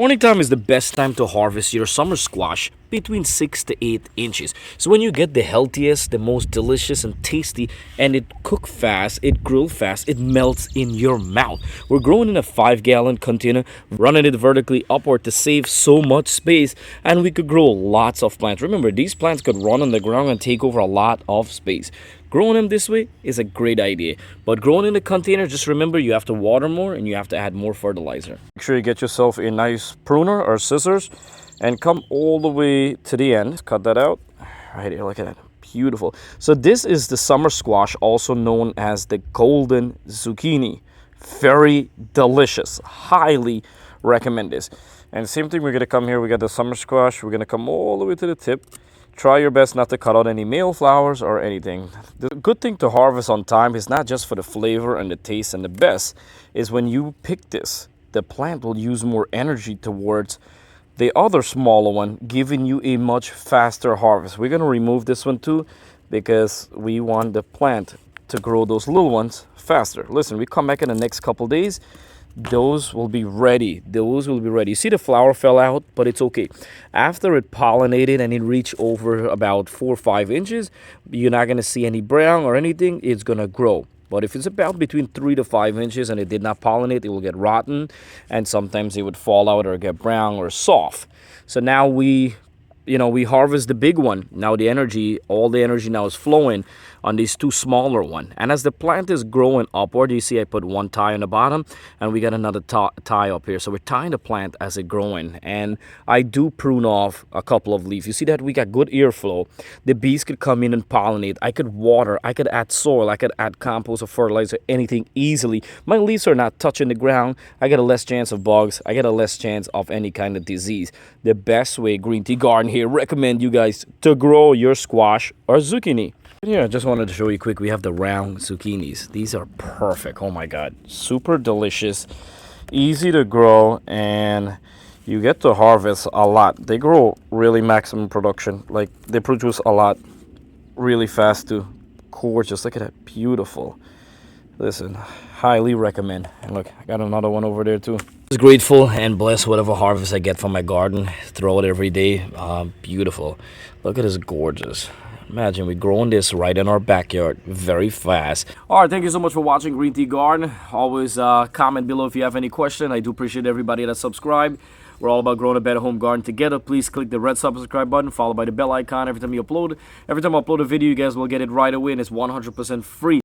Morning time is the best time to harvest your summer squash, between 6 to 8 inches. So when you get the healthiest, the most delicious and tasty, and it cook fast, it grill fast, it melts in your mouth. We're growing in a 5-gallon container, running it vertically upward to save so much space, and we could grow lots of plants. Remember, these plants could run on the ground and take over a lot of space. Growing them this way is a great idea, but growing in a container, just remember you have to water more and you have to add more fertilizer. Make sure you get yourself a nice pruner or scissors and come all the way to the end. Cut that out right here. Look at that, beautiful. So this is the summer squash, also known as the golden zucchini. Very delicious, highly recommend this. And same thing, we're gonna come here, we got the summer squash, we're gonna come all the way to the tip. Try your best not to cut out any male flowers or anything. The good thing to harvest on time is not just for the flavor and the taste, and the best is when you pick this, the plant will use more energy towards the other smaller one, giving you a much faster harvest. We're going to remove this one too because we want the plant to grow those little ones faster. Listen, we come back in the next couple days, those will be ready. You see the flower fell out, but it's okay. After it pollinated and it reached over about 4 or 5 inches, you're not going to see any brown or anything. It's going to grow. But if it's about between 3 to 5 inches and it did not pollinate, it will get rotten, and sometimes it would fall out or get brown or soft. So now we harvest the big one. Now all the energy now is flowing on these two smaller one. And as the plant is growing upward, you see I put one tie on the bottom and we got another tie up here. So we're tying the plant as it's growing. And I do prune off a couple of leaves. You see that we got good airflow. The bees could come in and pollinate. I could water. I could add soil. I could add compost or fertilizer, anything easily. My leaves are not touching the ground. I get a less chance of bugs. I get a less chance of any kind of disease. The best way, GreenTGarden here, recommend you guys to grow your squash or zucchini. Here, I just wanted to show you quick, we have the round zucchinis. These are perfect. Oh my god, super delicious, easy to grow, and you get to harvest a lot. They grow really maximum production, like they produce a lot really fast too. Gorgeous, look at that, beautiful. Listen, highly recommend. And look, I got another one over there too. Just grateful and blessed whatever harvest I get from my garden. Throw it every day. Beautiful. Look at this, gorgeous. Imagine we're growing this right in our backyard very fast. All right, thank you so much for watching GreenTGarden. Always comment below if you have any question. I do appreciate everybody that subscribed. We're all about growing a better home garden together. Please click the red subscribe button, followed by the bell icon every time I upload a video. You guys will get it right away, and it's 100% free.